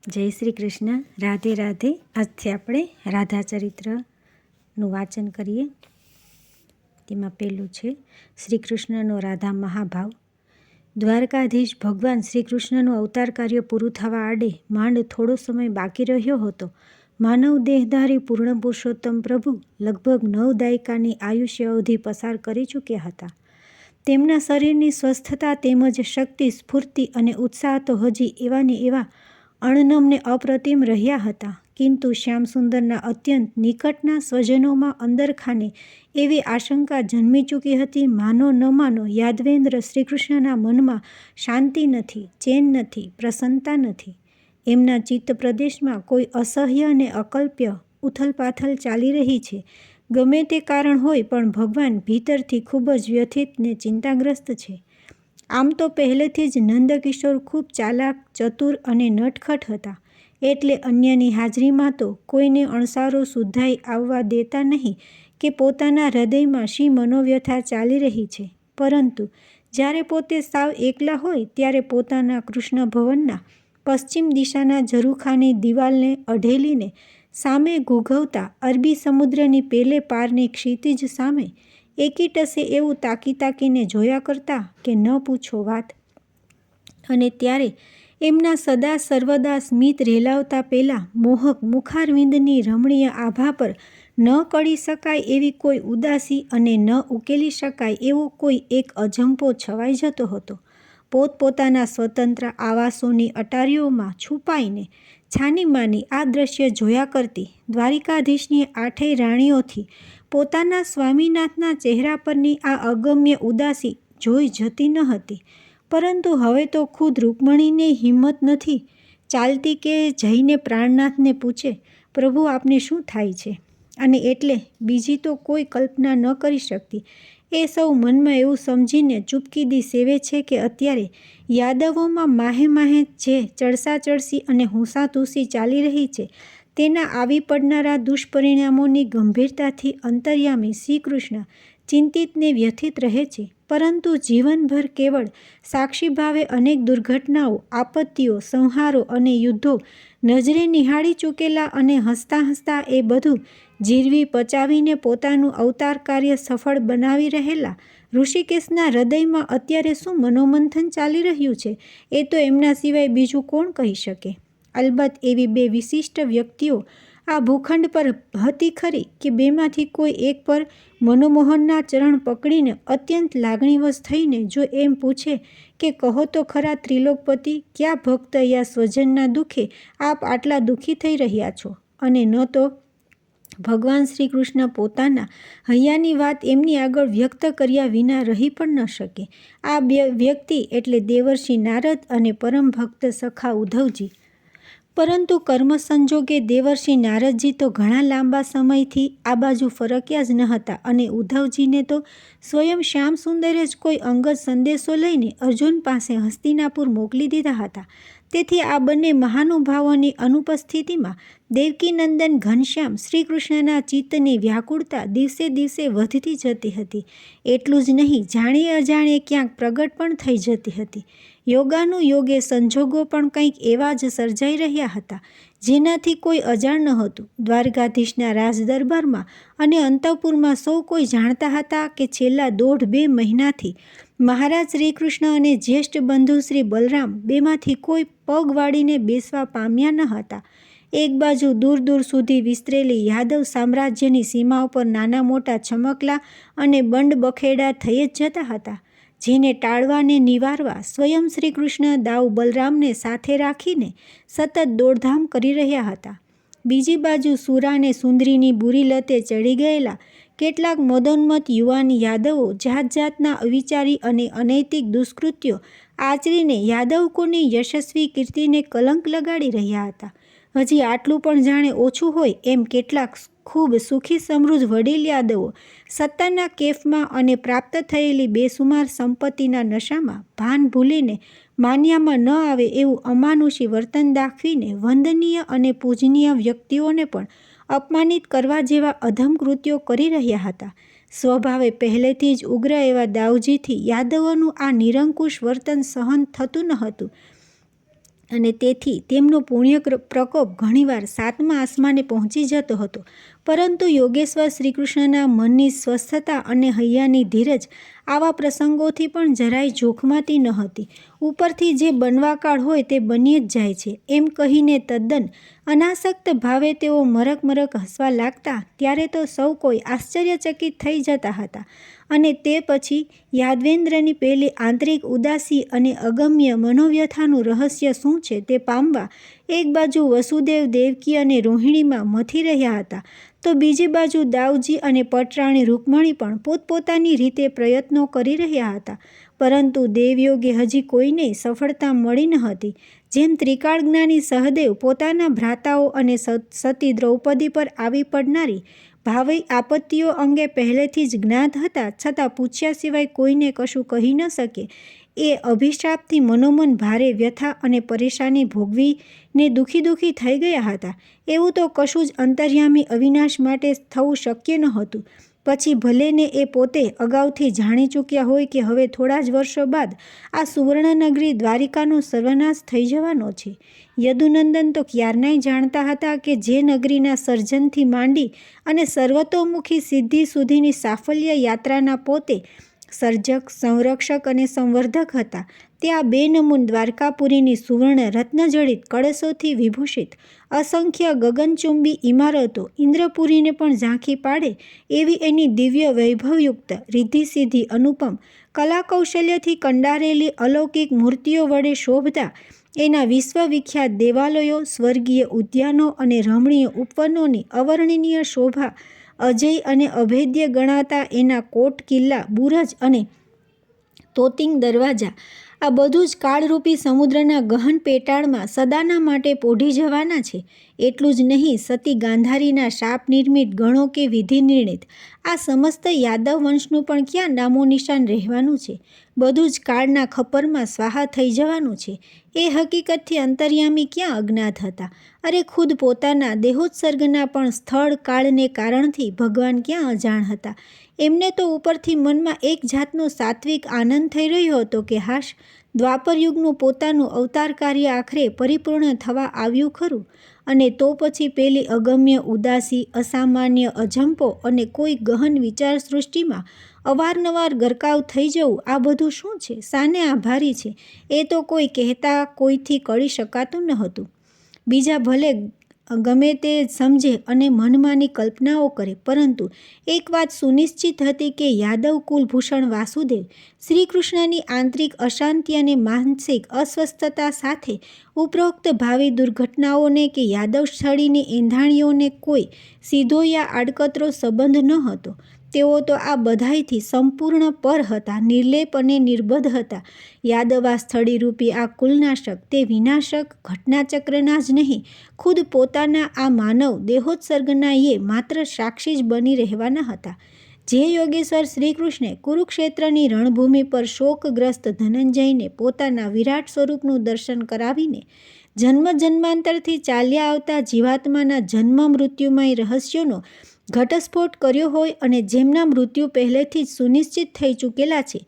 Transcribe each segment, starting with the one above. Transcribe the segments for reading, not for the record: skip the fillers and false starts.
જય શ્રી કૃષ્ણ. રાધે રાધે. આજથી આપણે રાધા ચરિત્રનું વાંચન કરીએ. તેમાં પહેલું છે શ્રી કૃષ્ણનો રાધા મહાભાવ. દ્વારકાધીશ ભગવાન શ્રી કૃષ્ણનું અવતાર કાર્ય પૂરું થવા આડે માંડ થોડો સમય બાકી રહ્યો હતો. માનવ દેહધારી પૂર્ણ પુરુષોત્તમ પ્રભુ લગભગ 9 દાયકાની આયુષ્ય અવધિ પસાર કરી ચૂક્યા હતા. તેમના શરીરની સ્વસ્થતા તેમજ શક્તિ, સ્ફૂર્તિ અને ઉત્સાહ તો હજી એવાને એવા અણનમને અપ્રતિમ રહ્યા હતા. કિંતુ શ્યામસુંદરના અત્યંત નિકટના સ્વજનોમાં અંદરખાને એવી આશંકા જન્મી ચૂકી હતી. માનો ન માનો, યાદવેન્દ્ર શ્રીકૃષ્ણના મનમાં શાંતિ નથી, ચેન નથી, પ્રસન્નતા નથી. એમના ચિત્ત પ્રદેશમાં કોઈ અસહ્ય અને અકલ્પ્ય ઉથલપાથલ ચાલી રહી છે. ગમે તે કારણ હોય, પણ ભગવાન ભીતરથી ખૂબ જ વ્યથિત ને ચિંતાગ્રસ્ત છે. આમ તો પહેલેથી જ નંદકિશોર ખૂબ ચાલાક, ચતુર અને નટખટ હતા, એટલે અન્યની હાજરીમાં તો કોઈને અણસારો સુદ્ધાય આવવા દેતા નહીં કે પોતાના હૃદયમાં શી મનોવ્યથા ચાલી રહી છે. પરંતુ જ્યારે પોતે સાવ એકલા હોય ત્યારે પોતાના કૃષ્ણ ભવનના પશ્ચિમ દિશાના ઝરૂખાની દિવાલને અઢેલીને સામે ઘૂઘવતા અરબી સમુદ્રની પેલે પારની ક્ષિતિજ સામે એકીટસે એવું તાકીને જોયા કરતા કે ન પૂછો વાત. અને ત્યારે એમના સદા સર્વદા સ્મિત રેલાવતા પેલા મોહક મુખારવિંદની રમણીય આભા પર ન કળી શકાય એવી કોઈ ઉદાસી અને ન ઉકેલી શકાય એવો કોઈ એક અજંપો છવાઈ જતો હતો. પોતપોતાના સ્વતંત્ર આવાસોની અટારીઓમાં છુપાઈને છાનીમાની આ દ્રશ્ય જોયા કરતી દ્વારિકાધીશની 8 રાણીઓથી પોતાના સ્વામીનાથના ચહેરા પરની આ અગમ્ય ઉદાસી જોઈ જતી ન હતી. પરંતુ હવે તો ખુદ રૂકમણીને હિંમત નથી ચાલતી કે જઈને પ્રાણનાથને પૂછે, પ્રભુ આપને શું થાય છે? અને એટલે બીજી તો કોઈ કલ્પના ન કરી શકતી. એ સૌ મનમાં એવું સમજીને ચૂપકીદી સેવે છે કે અત્યારે યાદવોમાં માહે માહે જે ચડસાચડસી અને હુંસાતુસી ચાલી રહી છે તેના આવી પડનારા દુષ્પરિણામોની ગંભીરતાથી અંતર્યામી શ્રીકૃષ્ણ ચિંતિત ને વ્યથિત રહે છે. પરંતુ જીવનભર કેવળ સાક્ષીભાવે અનેક દુર્ઘટનાઓ, આપત્તિઓ, સંહારો અને યુદ્ધો નજરે નિહાળી ચૂકેલા અને હસતા હસતા એ બધું જીરવી પચાવીને પોતાનું અવતાર કાર્ય સફળ બનાવી રહેલા ઋષિકેશના હૃદયમાં અત્યારે શું મનોમંથન ચાલી રહ્યું છે એ તો એમના સિવાય બીજું કોણ કહી શકે? અલબત્ત એવી 2 વિશિષ્ટ વ્યક્તિઓ આ ભૂખંડ પર હતી ખરી કે બેમાંથી કોઈ એક પર મનમોહનના ચરણ પકડીને અત્યંત લાગણીવશ થઈને જો એમ પૂછે કે કહો તો ખરા ત્રિલોકપતિ, ક્યાં ભક્ત યા સ્વજનના દુઃખે આપ આટલા દુઃખી થઈ રહ્યા છો? અને ન તો ભગવાન શ્રી કૃષ્ણ પોતાના હૈયાની વાત એમની આગળ વ્યક્ત કર્યા વિના રહી પણ ન શકે. આ 2 વ્યક્તિ એટલે દેવર્ષિ નારદ અને પરમ ભક્ત સખા ઉદ્ધવજી. પરંતુ કર્મ સંજોગે દેવર્ષિ નારદજી તો ઘણા લાંબા સમયથી આ બાજુ ફરક્યા જ ન હતા અને ઉદ્ધવજીને તો સ્વયં શ્યામસુંદરે જ કોઈ અંગત સંદેશો લઈને અર્જુન પાસે હસ્તિનાપુર મોકલી દીધા હતા. તેથી આ બંને મહાનુભાવોની અનુપસ્થિતિમાં દેવકીનંદન ઘનશ્યામ શ્રીકૃષ્ણના ચિત્તની વ્યાકુળતા દિવસે દિવસે વધતી જતી હતી. એટલું જ નહીં, જાણી અજાણે ક્યાંક પ્રગટ પણ થઈ જતી હતી. યોગાનુયોગે સંજોગો પણ કંઈક એવા જ સર્જાઈ રહ્યા હતા જેનાથી કોઈ અજાણ નહોતું. દ્વારકાધીશના રાજદરબારમાં અને અંતઃપુરમાં સૌ કોઈ જાણતા હતા કે છેલ્લા 1.5-2 મહિનાથી મહારાજ શ્રીકૃષ્ણ અને જ્યેષ્ઠ બંધુ શ્રી બલરામ બેમાંથી કોઈ પગ વાળીને બેસવા પામ્યા ન હતા. એક બાજુ દૂર દૂર સુધી વિસ્તરેલી યાદવ સામ્રાજ્યની સીમાઓ પર નાના મોટા છમકલા અને બંડ બખેડા થઈ જ જતા હતા, જેને ટાળવાને નિવારવા સ્વયં શ્રીકૃષ્ણ દાઉ બલરામને સાથે રાખીને સતત દોડધામ કરી રહ્યા હતા. બીજી બાજુ સુરા ને સુંદરીની બુરી લતે ચડી ગયેલા કેટલાક મદોન્મત્ત યુવાન યાદવો જાત જાતના અવિચારી અને અનૈતિક દુષ્કૃત્યો આચરીને યાદવકુળની યશસ્વી કીર્તિને કલંક લગાડી રહ્યા હતા. હજી આટલું પણ જાણે ઓછું હોય એમ કેટલાક ખૂબ સુખી સમૃદ્ધ વડીલ યાદવો સત્તાના કેફમાં અને પ્રાપ્ત થયેલી બેસુમાર સંપત્તિના નશામાં ભાન ભૂલીને માન્યામાં ન આવે એવું અમાનુષી વર્તન દાખવીને વંદનીય અને પૂજનીય વ્યક્તિઓને પણ અપમાનિત કરવા જેવા અધમ કૃત્યો કરી રહ્યા હતા. સ્વભાવે પહેલેથી જ ઉગ્ર એવા દાઉજીથી યાદવોનું આ નિરંકુશ વર્તન સહન થતું ન હતું. અને તેથી તેમનો પુણ્ય પ્રકોપ ઘણીવાર 7મા આસમાને પહોંચી જતો હતો. પરંતુ યોગેશ્વર શ્રીકૃષ્ણના મનની સ્વસ્થતા અને હૈયાની ધીરજ આવા પ્રસંગોથી પણ જરાય જોખમાતી ન હતી. ઉપરથી જે બનવાકાળ હોય તે બની જ જાય છે એમ કહીને તદ્દન અનાસક્ત ભાવે તેઓ મરક મરક હસવા લાગતા ત્યારે તો સૌ કોઈ આશ્ચર્યચકિત થઈ જતા હતા. અને તે પછી યાદવેન્દ્રની પેલી આંતરિક ઉદાસી અને અગમ્ય મનોવ્યથાનું રહસ્ય શું છે તે પામવા એક બાજુ વસુદેવ, દેવકી અને રોહિણીમાં મથી રહ્યા હતા, તો બીજી બાજુ દાઉજી અને પટરાણી રૂકમણી પણ પોતપોતાની રીતે પ્રયત્નો કરી રહ્યા હતા. પરંતુ દેવયોગે હજી કોઈને સફળતા મળી ન હતી. જેમ ત્રિકાળજ્ઞાની સહદેવ પોતાના ભ્રાતાઓ અને સતી દ્રૌપદી પર આવી પડનારી ભાવિ આપત્તિઓ અંગે પહેલેથી જ જ્ઞાત હતા, છતાં પૂછ્યા સિવાય કોઈને કશું કહી ન શકે, એ અભિશાપથી મનોમન ભારે વ્યથા અને પરેશાની ભોગવીને દુઃખી થઈ ગયા હતા. એવું તો કશું જ અંતર્યામી અવિનાશ માટે થવું શક્ય નહોતું. પછી ભલેને એ પોતે અગાઉથી જાણી ચૂક્યા હોય કે હવે થોડા જ વર્ષો બાદ આ સુવર્ણનગરી દ્વારિકાનો સર્વનાશ થઈ જવાનો છે. યદુનંદન તો ક્યારનાય જાણતા હતા કે જે નગરીના સર્જનથી માંડી અને સર્વતોમુખી સિદ્ધિ સુધીની સાફલ્ય યાત્રાના પોતે સર્જક, સંરક્ષક અને સંવર્ધક હતા, તે આ બેનમૂન દ્વારકાપુરીની સુવર્ણ રત્નજડિત કળશોથી વિભૂષિત અસંખ્ય ગગનચુંબી ઇમારતો ઇન્દ્રપુરીને પણ ઝાંખી પાડે એવી એની દિવ્ય વૈભવયુક્ત રિદ્ધિસિદ્ધિ અનુપમ કલાકૌશલ્યથી કંડારેલી અલૌકિક મૂર્તિઓ વડે શોભતા એના વિશ્વવિખ્યાત દેવાલયો, સ્વર્ગીય ઉદ્યાનો અને રમણીય ઉપવનોની અવર્ણનીય શોભા, અજેય અને અભેદ્ય ગણાતા એના કોટ, કિલ્લા, બુરજ અને તોતિંગ દરવાજા, આ બધું જ કાળરૂપી સમુદ્રના ગહન પેટાળમાં સદાના માટે પોઢી જવાના છે. એટલું જ નહીં, સતી ગાંધારીના શાપ નિર્મિત ગણો કે વિધિ નિર્ણિત આ સમસ્ત યાદવ વંશનું પણ ક્યાં નામો નિશાન રહેવાનું છે. બધું જ કાળના ખપ્પરમાં સ્વાહા થઈ જવાનું છે. એ હકીકતથી અંતર્યામી ક્યાં અજ્ઞાત હતા? અરે ખુદ પોતાના દેહોત્સર્ગના પણ સ્થળ કાળને કારણથી ભગવાન ક્યાં અજાણ હતા? એમને તો ઉપરથી મનમાં એક જાતનો સાત્વિક આનંદ થઈ રહ્યો હતો કે હાશ, દ્વાપરયુગનું પોતાનું અવતાર કાર્ય આખરે પરિપૂર્ણ થવા આવ્યું ખરું. અને તો પછી પેલી અગમ્ય ઉદાસી, અસામાન્ય અજંપો અને કોઈ ગહન વિચાર સૃષ્ટિમાં અવારનવાર ગરકાવ થઈ જવું, આ બધું શું છે? શાને આભારી છે? એ તો કોઈ કહેતા કોઈથી કળી શકાતું ન હતું. બીજા ભલે ગમે તે સમજે અને મનમાંની કલ્પનાઓ કરે, પરંતુ એક વાત સુનિશ્ચિત હતી કે યાદવ કુલભૂષણ વાસુદેવ શ્રીકૃષ્ણની આંતરિક અશાંતિ અને માનસિક અસ્વસ્થતા સાથે ઉપરોક્ત ભાવિ દુર્ઘટનાઓને કે યાદવ સ્થળીની એંધાણીઓને કોઈ સીધો યા આડકતરો સંબંધ ન હતો. તેઓ તો આ બધાયથી સંપૂર્ણ પર હતા, નિર્લેપ અને નિર્બધ હતા. યાદવા સ્થળીરૂપી આ કુલનાશક તે વિનાશક ઘટનાચક્રના જ નહીં, ખુદ પોતાના આ માનવ દેહોત્સર્ગના એ માત્ર સાક્ષી જ બની રહેવાના હતા. જે યોગેશ્વર શ્રીકૃષ્ણે કુરુક્ષેત્રની રણભૂમિ પર શોકગ્રસ્ત ધનંજયને પોતાના વિરાટ સ્વરૂપનું દર્શન કરાવીને જન્મ જન્માંતરથી ચાલ્યા આવતા જીવાત્માના જન્મ મૃત્યુમય રહસ્યોનો ઘટસ્ફોટ કર્યો હોય અને જેમના મૃત્યુ પહેલેથી જ સુનિશ્ચિત થઈ ચૂકેલા છે,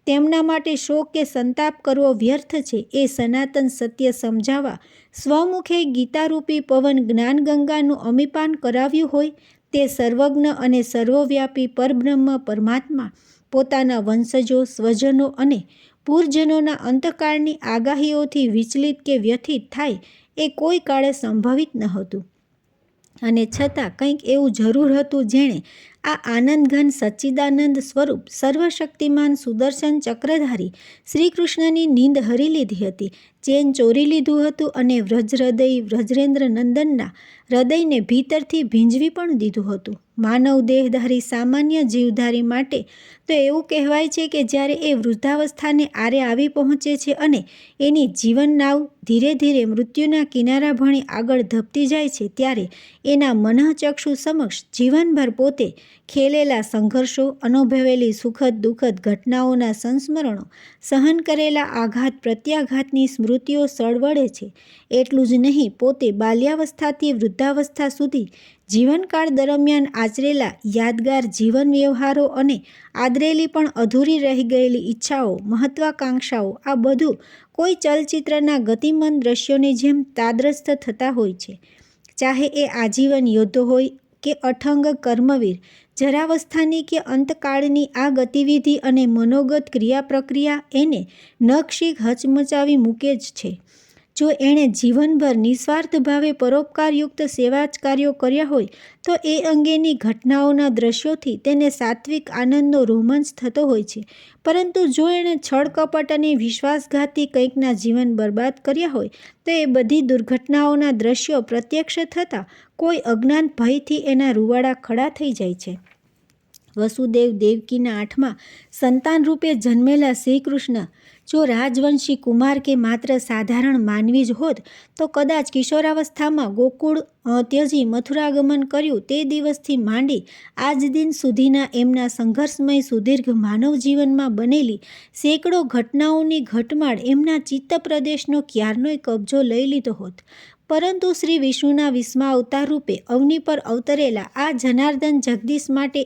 તેમના માટે શોક કે સંતાપ કરવો વ્યર્થ છે, એ સનાતન સત્ય સમજાવવા સ્વમુખે ગીતારૂપી પવન જ્ઞાનગંગાનું અમીપાન કરાવ્યું હોય, તે સર્વજ્ઞ અને સર્વવ્યાપી પરબ્રહ્મ પરમાત્મા પોતાના વંશજો, સ્વજનો અને પૂર્વજનોના અંતકાળની આગાહીઓથી વિચલિત કે વ્યથિત થાય એ કોઈ કાળે સંભવિત નહોતું. અને છતાં કંઈક એવું જરૂર હતું જેણે આ આનંદઘન સચ્ચિદાનંદ સ્વરૂપ સર્વશક્તિમાન સુદર્શન ચક્રધારી શ્રીકૃષ્ણની નીંદ હરી લીધી હતી, ચેન ચોરી લીધું હતું અને વ્રજહૃદય વ્રજેન્દ્ર નંદનના હૃદયને ભીતરથી ભીંજવી પણ દીધું હતું. માનવ દેહધારી સામાન્ય જીવધારી માટે તો એવું કહેવાય છે કે જ્યારે એ વૃદ્ધાવસ્થાને આરે આવી પહોંચે છે અને એની જીવન નાવ ધીરે ધીરે મૃત્યુના કિનારા ભણી આગળ ધપતી જાય છે, ત્યારે એના મનઃચક્ષુ સમક્ષ જીવનભર પોતે ખેલેલા સંઘર્ષો, અનુભવેલી સુખદ દુઃખદ ઘટનાઓના સંસ્મરણો, સહન કરેલા આઘાત પ્રત્યાઘાતની સ્મૃતિઓ સળવળે છે. એટલું જ નહીં, પોતે બાલ્યાવસ્થાથી વૃદ્ધાવસ્થા સુધી જીવનકાળ દરમિયાન આચરેલા યાદગાર જીવન વ્યવહારો અને આદરેલી પણ અધૂરી રહી ગયેલી ઈચ્છાઓ, મહત્વાકાંક્ષાઓ, આ બધું કોઈ ચલચિત્રના ગતિમંદ દ્રશ્યોની જેમ તાદ્રસ્થ થતા હોય છે. ચાહે એ આજીવન યોદ્ધો હોય કે અઠંગ કર્મવીર, જરાવસ્થાની કે અંતકાળની આ ગતિવિધિ અને મનોગત ક્રિયા પ્રક્રિયા એને નખશીખ હચમચાવી મૂકે જ છે. જો એણે જીવનભર નિસ્વાર્થ ભાવે પરોપકારયુક્ત સેવા જ કાર્યો કર્યા હોય તો એ અંગેની ઘટનાઓના દ્રશ્યોથી તેને સાત્વિક આનંદનો રોમાંચ થતો હોય છે. પરંતુ જો એણે છળ કપટ અને વિશ્વાસઘાતી કંઈકના જીવન બરબાદ કર્યા હોય તો એ બધી દુર્ઘટનાઓના દ્રશ્યો પ્રત્યક્ષ થતાં કોઈ અજ્ઞાન ભયથી એના રૂવાડા ખડા થઈ જાય છે. વસુદેવ દેવકીના આઠમા સંતાન રૂપે જન્મેલા શ્રીકૃષ્ણ જો રાજવંશી કુમાર કે માત્ર સાધારણ માનવી જ હોત તો કદાચ કિશોરાવસ્થામાં ગોકુળ ત્યજી મથુરાગમન કર્યું તે દિવસથી માંડી આજ દિન સુધીના એમના સંઘર્ષમય સુદીર્ઘ માનવ જીવનમાં બનેલી સેંકડો ઘટનાઓની ઘટમાળ એમના ચિત્ત પ્રદેશનો ક્યારનોય કબજો લઈ લીધો હોત. પરંતુ શ્રી વિષ્ણુના વિસ્મા અવતાર રૂપે અવની પર અવતરેલા આ જનાર્દન જગદીશ માટે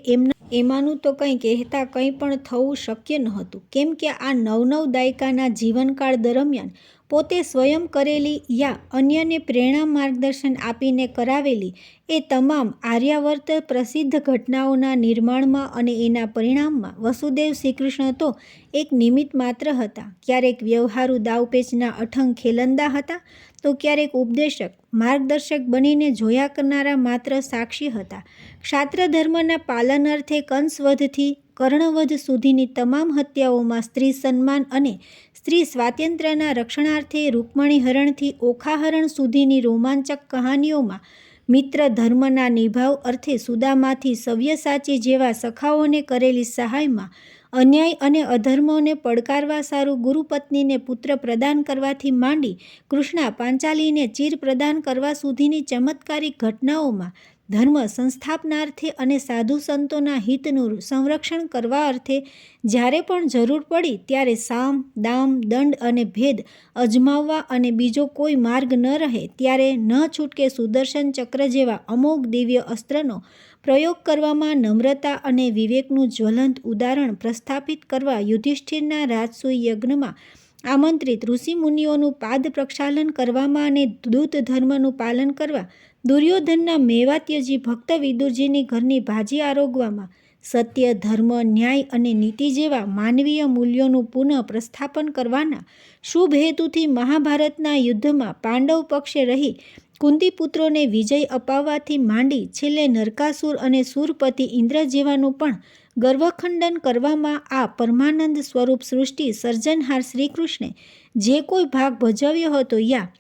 એમાંનું તો કંઈ કહેતા કંઈ પણ થવું શક્ય નહોતું. કેમ કે આ 9 દાયકાના જીવનકાળ દરમિયાન પોતે સ્વયં કરેલી યા અન્યને પ્રેરણા માર્ગદર્શન આપીને કરાવેલી એ તમામ આર્યાવર્ત પ્રસિદ્ધ ઘટનાઓના નિર્માણમાં અને એના પરિણામમાં વસુદેવ શ્રીકૃષ્ણ તો એક નિમિત્ત માત્ર હતા. ક્યારેક વ્યવહારુ દાવપેચના અઠંગ ખેલંદા હતા તો ક્યારેક ઉપદેશક માર્ગદર્શક બનીને જોયા કરનારા માત્ર સાક્ષી હતા. ક્ષાત્ર ધર્મના પાલન અર્થે કંસવધથી કર્ણવધ સુધીની તમામ હત્યાઓમાં સ્ત્રી સન્માન અને સ્ત્રી સ્વાતંત્ર્યના રક્ષણાર્થે રૂકમણીહરણથી ઓખાહરણ સુધીની રોમાંચક કહાનીઓમાં મિત્ર ધર્મના નિભાવ અર્થે સુદામાથી સવ્યસાચી જેવા સખાઓને કરેલી સહાયમાં અન્યાય અને અધર્મોને પડકારવા સારું ગુરુપત્નીને પુત્ર પ્રદાન કરવાથી માંડી કૃષ્ણા પાંચાલીને ચીર પ્રદાન કરવા સુધીની ચમત્કારિક ઘટનાઓમાં ધર્મ સંસ્થાપનાર્થે અને સાધુ સંતોના હિતનું સંરક્ષણ કરવા અર્થે જ્યારે પણ જરૂર પડી ત્યારે સામ દામ દંડ અને ભેદ અજમાવવા અને બીજો કોઈ માર્ગ ન રહે ત્યારે ન છૂટકે સુદર્શન ચક્ર જેવા અમોઘ દિવ્ય અસ્ત્રનો પ્રયોગ કરવામાં નમ્રતા અને વિવેકનું જ્વલંત ઉદાહરણ પ્રસ્થાપિત કરવા યુધિષ્ઠિરના રાજસૂય યજ્ઞમાં આમંત્રિત ઋષિમુનિઓનું પાદ પ્રક્ષાલન કરવામાં અને દૂત ધર્મનું પાલન કરવા દુર્યોધનના મેવાત્યજી ભક્ત વિદુરજીની ઘરની ભાજી આરોગવામાં સત્ય ધર્મ ન્યાય અને નીતિ જેવા માનવીય મૂલ્યોનું પુનઃ પ્રસ્થાપન કરવાના શુભ હેતુથી મહાભારતના યુદ્ધમાં પાંડવ પક્ષે રહી કુંતીપુત્રોને વિજય અપાવવાથી માંડી છેલ્લે નરકાસુર અને સુરપતિ ઇન્દ્ર જેવાનું પણ ગર્વખંડન કરવામાં આ પરમાનંદ સ્વરૂપ સૃષ્ટિ સર્જનહાર શ્રીકૃષ્ણે જે કોઈ ભાગ ભજવ્યો હતો યા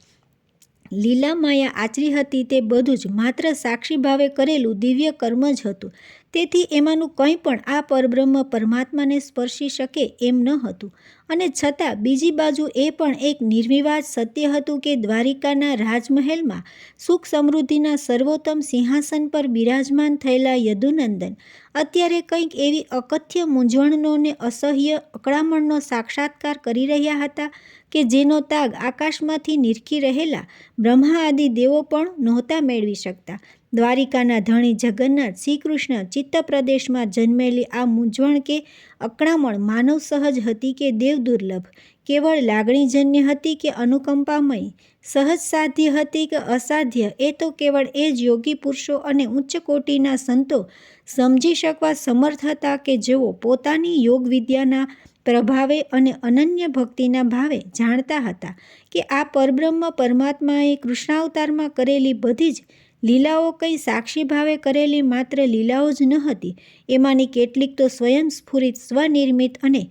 લીલા માયા આચરી હતી તે બધું જ માત્ર સાક્ષી ભાવે કરેલું દિવ્ય કર્મ જ હતું. તેથી એમાંનું કંઈ પણ આ પરબ્રહ્મ પરમાત્માને સ્પર્શી શકે એમ ન હતું. અને છતાં બીજી બાજુ એ પણ એક નિર્વિવાદ સત્ય હતું કે દ્વારિકાના રાજમહેલમાં સુખ સમૃદ્ધિના સર્વોત્તમ સિંહાસન પર બિરાજમાન થયેલા યદુનંદન અત્યારે કંઈક એવી અકથ્ય મૂંઝવણનો ને અસહ્ય અકળામણનો સાક્ષાત્કાર કરી રહ્યા હતા કે જેનો તાગ આકાશમાંથી નિરખી રહેલા બ્રહ્મા આદિ દેવો પણ નહોતા મેળવી શકતા. દ્વારિકાના ધણી જગન્નાથ શ્રીકૃષ્ણ ચિત્ત પ્રદેશમાં જન્મેલી આ મૂંઝવણ કે અકળામણ માનવ સહજ હતી કે દેવ દુર્લભ, કેવળ લાગણીજન્ય હતી કે અનુકંપામયી, સહજ સાધ્ય હતી કે અસાધ્ય, એ તો કેવળ એ જ યોગી પુરુષો અને ઉચ્ચ કોટીના સંતો સમજી શકવા સમર્થ હતા કે જેઓ પોતાની યોગ વિદ્યાના પ્રભાવે અને અનન્ય ભક્તિના ભાવે જાણતા હતા કે આ પરબ્રહ્મ પરમાત્માએ કૃષ્ણાવતારમાં કરેલી બધી જ લીલાઓ કંઈ સાક્ષી ભાવે કરેલી માત્ર લીલાઓ જ ન હતી. એમાંની કેટલીક તો સ્વયંસ્ફુરિત સ્વનિર્મિત અને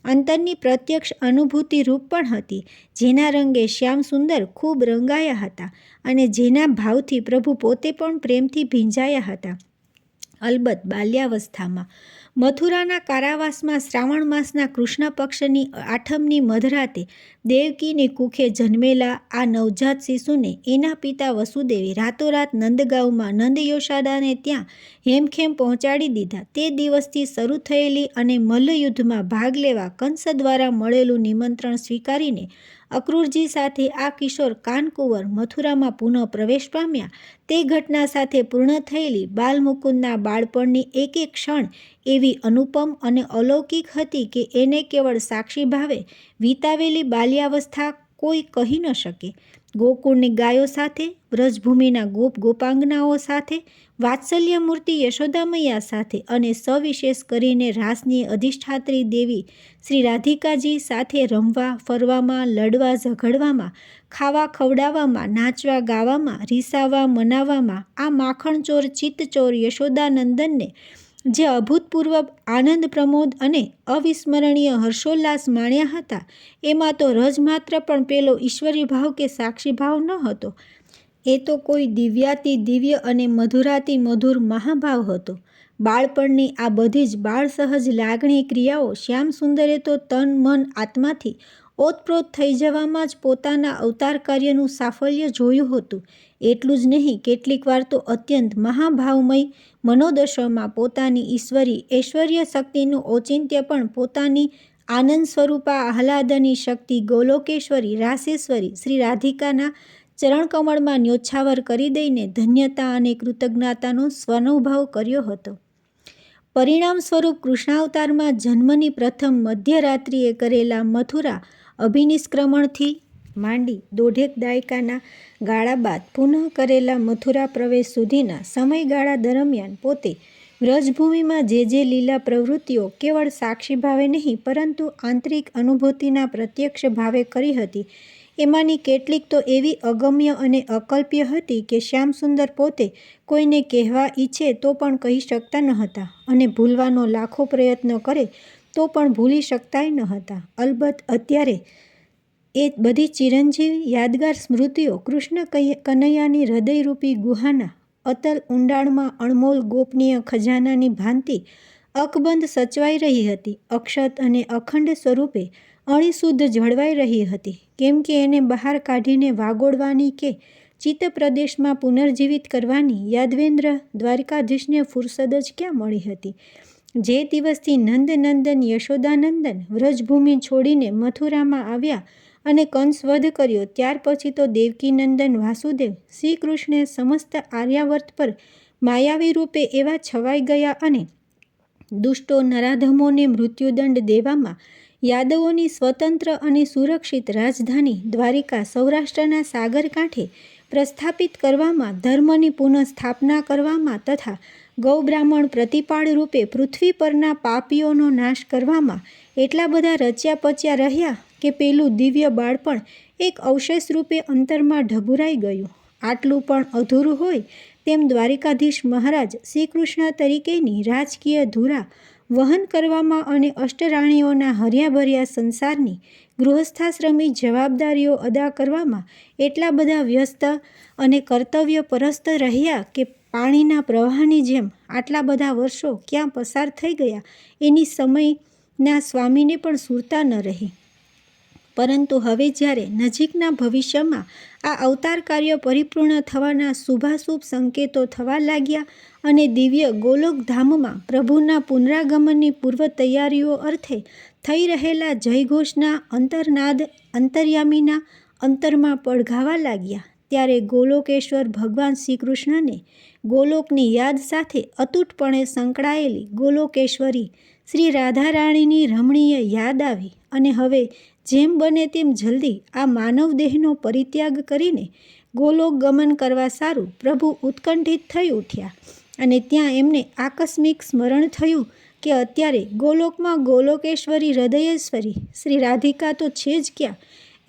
અંતરની પ્રત્યક્ષ અનુભૂતિ રૂપ પણ હતી, જેના રંગે શ્યામ સુંદર ખૂબ રંગાયા હતા અને જેના ભાવથી પ્રભુ પોતે પણ પ્રેમથી ભીંજાયા હતા. અલબત્ત બાલ્યાવસ્થામાં મથુરાના કારાવાસમાં શ્રાવણ માસના કૃષ્ણ પક્ષની 8મની મધરાતે દેવકીની કુખે જન્મેલા આ નવજાત શિશુને એના પિતા વસુદેવે રાતોરાત નંદગાંવમાં નંદ યશોદાને ત્યાં હેમખેમ પહોંચાડી દીધા. તે દિવસથી શરૂ થયેલી અને મલ્લયુદ્ધમાં ભાગ લેવા કંસ દ્વારા મળેલું નિમંત્રણ સ્વીકારીને અક્રૂરજી સાથે આ કિશોર કાનકુંવર મથુરામાં પુનઃ પ્રવેશ પામ્યા. તે ઘટના સાથે પૂર્ણ થયેલી બાલમુકુંદના બાળપણની એક એક ક્ષણ એવી અનુપમ અને અલૌકિક હતી કે એને કેવળ સાક્ષી ભાવે વિતાવેલી બાલ્યાવસ્થા કોઈ કહી ન શકે. ગોકુળની ગાયો સાથે, વ્રજભૂમિના ગોપ ગોપાંગનાઓ સાથે, વાત્સલ્ય મૂર્તિ યશોદામૈયા સાથે અને સવિશેષ કરીને રાસની અધિષ્ઠાત્રી દેવી શ્રી રાધિકાજી સાથે રમવા, ફરવામાં, લડવા, ઝઘડવામાં, ખાવા ખવડાવવામાં, નાચવા ગાવામાં, રીસાવા મનાવવામાં આ માખણચોર ચિત્તચોર યશોદાનંદનને જે અભૂતપૂર્વ આનંદ પ્રમોદ અને અવિસ્મરણીય હર્ષોલ્લાસ માણ્યા હતા એમાં તો રજ માત્ર પણ પેલો ઈશ્વરી ભાવ કે સાક્ષી ભાવ ન હતો. એ તો કોઈ દિવ્યાતિ દિવ્ય અને મધુરાતિ મધુર મહાભાવ હતો. બાળપણની આ બધી જ બાળ સહજ લાગણી ક્રિયાઓ શ્યામ સુંદરે તો તન મન આત્માથી ઓતપ્રોત થઈ જવામાં જ પોતાના અવતાર કાર્યનું સાફલ્ય જોયું હતું. એટલું જ નહીં, કેટલીક વાર તો અત્યંત મહાભાવમય મનોદશામાં પોતાની ઈશ્વરી ઐશ્વર્ય શક્તિનું ઔચિત્ય પણ પોતાની આનંદ સ્વરૂપા આહ્લાદની શક્તિ ગોલોકેશ્વરી રાસેશ્વરી શ્રી રાધિકાના ચરણકમળમાં ન્યોછાવર કરી દઈને ધન્યતા અને કૃતજ્ઞતાનો સ્વાનુભવ કર્યો હતો. પરિણામ સ્વરૂપ કૃષ્ણાવતારમાં જન્મની પ્રથમ મધ્યરાત્રિએ કરેલા મથુરા અભિનિષ્ક્રમણથી માંડી 1.5 દાયકાના ગાળા બાદ પુનઃ કરેલા મથુરા પ્રવેશ સુધીના સમયગાળા દરમિયાન પોતે વ્રજભૂમિમાં જે લીલા પ્રવૃત્તિઓ કેવળ સાક્ષી ભાવે નહીં પરંતુ આંતરિક અનુભૂતિના પ્રત્યક્ષ ભાવે કરી હતી એમાંની કેટલીક તો એવી અગમ્ય અને અકલ્પ્ય હતી કે શ્યામસુંદર પોતે કોઈને કહેવા ઈચ્છે તો પણ કહી શકતા ન હતા અને ભૂલવાનો લાખો પ્રયત્નો કરે તો પણ ભૂલી શકતાય ન હતા. અલબત્ત અત્યારે એ બધી ચિરંજીવી યાદગાર સ્મૃતિઓ કૃષ્ણ કનૈયાની હૃદયરૂપી ગુહાના અતલ ઊંડાણમાં અણમોલ ગોપનીય ખજાનાની ભાંતિ અકબંધ સચવાઈ રહી હતી. અક્ષત અને અખંડ સ્વરૂપે અણીશુદ્ધ જળવાઈ રહી હતી, કેમ કે એને બહાર કાઢીને વાગોળવાની કે ચિત્ત પ્રદેશમાં પુનર્જીવિત કરવાની યાદવેન્દ્ર દ્વારકાધીશને ફુરસદ જ ક્યાં મળી હતી. જે દિવસથી નંદનંદન યશોદાનંદન વ્રજભૂમિ છોડીને મથુરામાં આવ્યા અને કંસ વધ કર્યો ત્યાર પછી તો દેવકીનંદન વાસુદેવ શ્રી કૃષ્ણે સમસ્ત આર્યાવર્ત પર માયાવી રૂપે એવા છવાઈ ગયા અને દુષ્ટો નરાધમોને મૃત્યુદંડ દેવામાં યાદવોની સ્વતંત્ર અને સુરક્ષિત રાજધાની દ્વારિકા સૌરાષ્ટ્રના સાગર કાંઠે પ્રસ્થાપિત કરવામાં, ધર્મની પુનઃસ્થાપના કરવામાં તથા ગૌબ્રાહ્મણ પ્રતિપાળ રૂપે પૃથ્વી પરના પાપીઓનો નાશ કરવામાં એટલા બધા રચ્યા પચ્યા રહ્યા કે પેલું દિવ્ય બાળપણ એક અવશેષ રૂપે અંતરમાં ઢબુરાઈ ગયું. આટલું પણ અધૂરું હોય તેમ દ્વારિકાધીશ મહારાજ શ્રી કૃષ્ણ તરીકેની રાજકીય ધુરા વહન કરવામાં અને અષ્ટરાણીઓના હર્યાભર્યા સંસારની ગૃહસ્થાશ્રમી જવાબદારીઓ અદા કરવામાં એટલા બધા વ્યસ્ત અને કર્તવ્યપરસ્ત રહ્યા કે પાણીના પ્રવાહની જેમ આટલા બધા વર્ષો ક્યાં પસાર થઈ ગયા એની સમયના સ્વામીને પણ સુરતા ન રહી. પરંતુ હવે જ્યારે નજીકના ભવિષ્યમાં આ અવતાર કાર્ય પરિપૂર્ણ થવાના શુભાશુભ સંકેતો થવા લાગ્યા અને દિવ્ય ગોલોકધામમાં પ્રભુના પુનરાગમનની પૂર્વ તૈયારીઓ અર્થે થઈ રહેલા જયઘોષના અંતરનાદ અંતર્યામીના અંતરમાં પડઘાવા લાગ્યા, ત્યારે ગોલોકેશ્વર ભગવાન શ્રી કૃષ્ણને ગોલોકની યાદ સાથે અતૂટપણે સંકળાયેલી ગોલોકેશ્વરી શ્રી રાધારાણીની રમણીય યાદ આવી અને હવે જેમ બને તેમ જલ્દી આ માનવ દેહનો પરિત્યાગ કરીને ગોલોક ગમન કરવા સારું પ્રભુ ઉત્કંઠિત થઈ ઉઠ્યા. અને ત્યાં એમને આકસ્મિક સ્મરણ થયું કે અત્યારે ગોલોકમાં ગોલોકેશ્વરી હૃદયેશ્વરી શ્રી રાધિકા તો છે જ ક્યાં,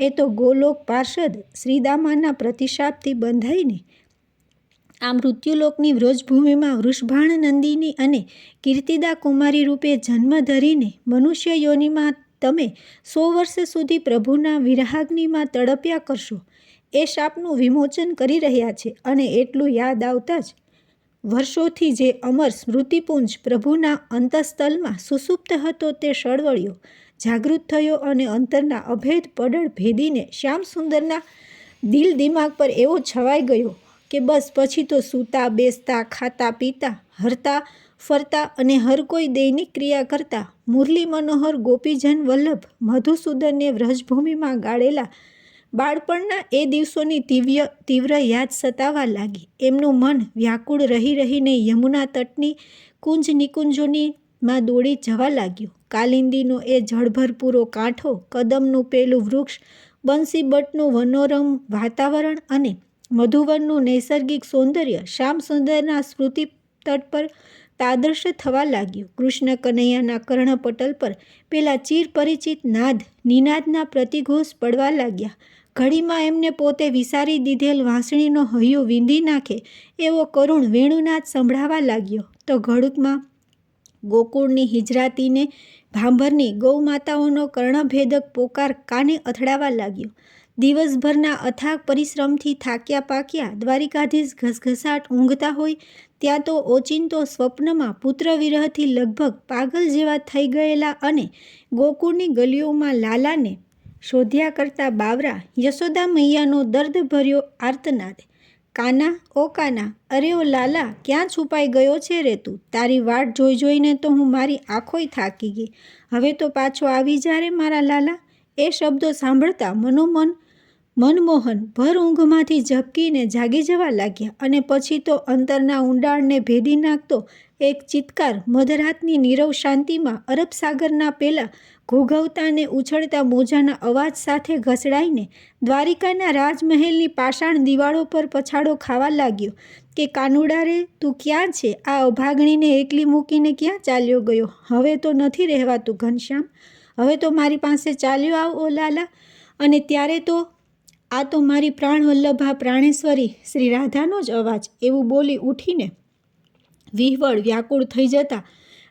એ તો ગોલોક પાર્ષદ શ્રીદામાના પ્રતિશાપથી બંધાઈને આ મૃત્યુલોકની વ્રજભૂમિમાં વૃષભાણ નંદિની અને કીર્તિદા કુમારી રૂપે જન્મ ધરીને મનુષ્ય યોનિમાં તમે 100 વર્ષ સુધી પ્રભુના વિરહાગ્નિમાં તડપ્યા કરશો એ શાપનું વિમોચન કરી રહ્યા છે. અને એટલું યાદ આવતા જ વર્ષોથી જે અમર સ્મૃતિપુંજ પ્રભુના અંતઃસ્થલમાં સુસુપ્ત હતો તે સળવળ્યો, જાગૃત થયો અને અંતરના અભેદ પડળ ભેદીને શ્યામસુંદરના દિલ દિમાગ પર એવો છવાઈ ગયો કે બસ પછી તો સૂતા બેસતા, ખાતા પીતા, હરતા ફરતા અને હર કોઈ દૈનિક ક્રિયા કરતા મુરલી મનોહર ગોપીજન વલ્લભ મધુસૂદનને વ્રજભૂમિમાં ગાળેલા બાળપણના એ દિવસોની તીવ્ર યાદ સતાવા લાગી. એમનું મન વ્યાકુળ રહી રહીને યમુના તટની કુંજ નિકુંજોની માં દોડી જવા લાગ્યું. કાલિંદીનો એ જળભરપૂરો કાંઠો, કદમનું પેલું વૃક્ષ, બંસીબટનું વનોરમ વાતાવરણ અને મધુવનનું નૈસર્ગિક સૌંદર્ય શ્યામસુંદરના સ્મૃતિ તટ પર તાદર્શ થવા લાગ્યું. કૃષ્ણ કનૈયાના કર્ણપટલ પર પેલા ચીર પરિચિત નિનાદના પ્રતિઘોષ પડવા લાગ્યા. ઘડીમાં એમને પોતે વિસારી દીધેલ વાંસળીનો હૈયો વીંધી નાખે એવો કરુણ વેણુનાદ સંભળાવા લાગ્યો. તો ઘડુકમાં ગોકુળની હિજરાતીને ભાંભરની ગૌમાતાઓનો કર્ણભેદક પોકાર કાને અથડાવા લાગ્યો. દિવસભરના અથાગ પરિશ્રમથી થાક્યા પાક્યા દ્વારિકાધીશ ઘસઘસાટ ઊંઘતા હોય ત્યાં તો ઓચિંતો સ્વપ્નમાં પુત્ર વિરહથી લગભગ પાગલ જેવા થઈ ગયેલા અને ગોકુળની ગલીઓમાં લાલાને શોધ્યા કરતા બાવરા યશોદા મૈયાનો દર્દભર્યો આર્તનાદ, કાના ઓ કાના, અરે ઓ લાલા, ક્યાં છુપાઈ ગયો છે રે તું? તારી વાટ જોઈ જોઈને તો હું મારી આંખોય થાકી ગઈ. હવે તો પાછો આવી જા રે મારા લાલા. એ શબ્દો સાંભળતા મનમોહન ભર ઊંઘમાંથી ઝબકીને જાગી જવા લાગ્યા અને પછી તો અંતરના ઊંડાણને ભેદી નાખતો એક ચિત્કાર મધરાતની નીરવ શાંતિમાં અરબ સાગરના પેલા ઘૂઘવતા ને ઉછળતા મોજાના અવાજ સાથે ઘસડાઈને દ્વારિકાના રાજમહેલની પાષાણ દિવાળો પર પછાડો ખાવા લાગ્યો કે કાનુડા રે, તું ક્યાં છે? આ અભાગણીને એકલી મૂકીને ક્યાં ચાલ્યો ગયો? હવે તો નથી રહેવાતું ઘનશ્યામ, હવે તો મારી પાસે ચાલ્યો આવ ઓ લાલા. અને ત્યારે તો આ તો મારી પ્રાણવલ્લભા પ્રાણેશ્વરી શ્રી રાધાનો જ અવાજ, એવું બોલી ઉઠીને વિહવળ વ્યાકુળ થઈ જતા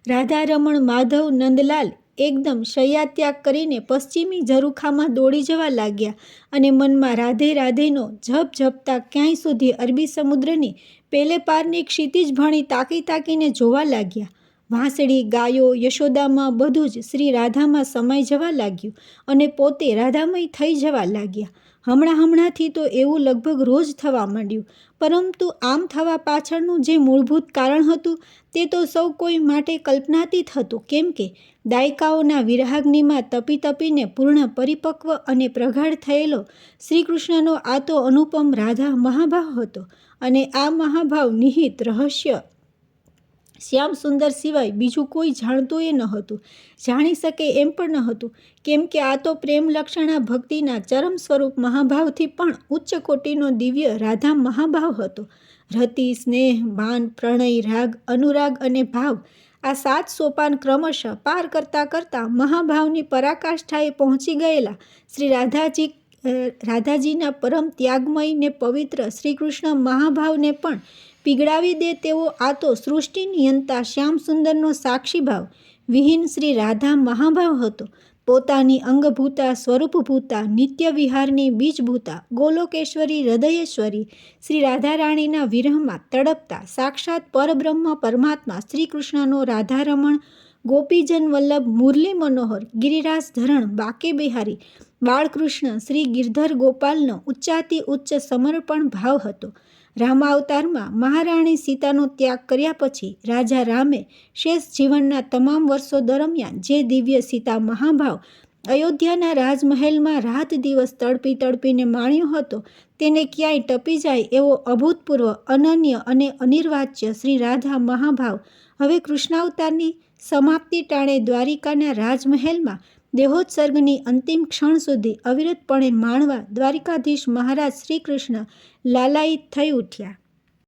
રાધારમણ માધવ નંદલાલ એકદમ શય્યાત્યાગ કરીને પશ્ચિમી ઝરૂખામાં દોડી જવા લાગ્યા અને મનમાં રાધે રાધેનો ઝપ ઝપતા ક્યાંય સુધી અરબી સમુદ્રની પેલે પારની ક્ષિતિજ ભણી તાકી તાકીને જોવા લાગ્યા. વાંસળી, ગાયો, યશોદામાં બધું જ શ્રી રાધામાં સમાઈ જવા લાગ્યું અને પોતે રાધામય થઈ જવા લાગ્યા. હમણાંથી તો એવું લગભગ રોજ થવા માંડ્યું, પરંતુ આમ થવા પાછળનું જે મૂળભૂત કારણ હતું તે તો સૌ કોઈ માટે કલ્પનાતીત હતું, કેમ કે દાયકાઓના વિરહાગ્નિમાં તપી તપીને પૂર્ણ પરિપક્વ અને પ્રગાઢ થયેલો શ્રીકૃષ્ણનો આ તો અનુપમ રાધા મહાભાવ હતો અને આ મહાભાવ નિહિત રહસ્ય શ્યામસુંદર સિવાય બીજું કોઈ જાણતું એ નહોતું, જાણી શકે એમ પણ નહોતું, કેમ કે આ તો પ્રેમલક્ષણા ભક્તિના ચરમ સ્વરૂપ મહાભાવથી પણ ઉચ્ચ કોટીનો દિવ્ય રાધા મહાભાવ હતો. રતિ, સ્નેહ, માન, પ્રણય, રાગ, અનુરાગ અને ભાવ આ 7 સોપાન ક્રમશઃ પાર કરતાં કરતાં મહાભાવની પરાકાષ્ઠાએ પહોંચી ગયેલા શ્રી રાધાજીના પરમ ત્યાગમય ને પવિત્ર શ્રીકૃષ્ણ મહાભાવને પણ પીગળાવી દે તેવો આ તો સૃષ્ટિ નિયંતા શ્યામસુંદરનો સાક્ષીભાવ વિહીન શ્રી રાધા મહાભાવ હતો. પોતાની અંગભૂતા, સ્વરૂપભૂતા, નિત્ય વિહારની બીજભૂતા, ગોલોકેશ્વરી, હૃદયેશ્વરી શ્રી રાધારાણીના વિરહમાં તડપતા સાક્ષાત પરબ્રહ્મ પરમાત્મા શ્રીકૃષ્ણનો રાધારમણ ગોપીજન વલ્લભ મુરલી મનોહર ગિરિરાજ ધરણ બાકે બિહારી બાળકૃષ્ણ શ્રી ગિરધર ગોપાલનો ઉચ્ચાતિ ઉચ્ચ સમર્પણ ભાવ હતો. રામાવતારમાં મહારાણી સીતાનો ત્યાગ કર્યા પછી રાજા રામે શેષ જીવનના તમામ વર્ષો દરમિયાન જે દિવ્ય સીતા મહાભાવ અયોધ્યાના રાજમહેલમાં રાત દિવસ તડપી તડપીને માણ્યો હતો તેને ક્યાંય ટપી જાય એવો અભૂતપૂર્વ, અનન્ય અને અનિર્વાચ્ય શ્રી રાધા મહાભાવ હવે કૃષ્ણાવતારની સમાપ્તિ ટાણે દ્વારિકાના રાજમહેલમાં દેહોત્સર્ગની અંતિમ ક્ષણ સુધી અવિરતપણે માણવા દ્વારિકાધીશ મહારાજ શ્રીકૃષ્ણ લાલાયિત થઈ ઉઠ્યા.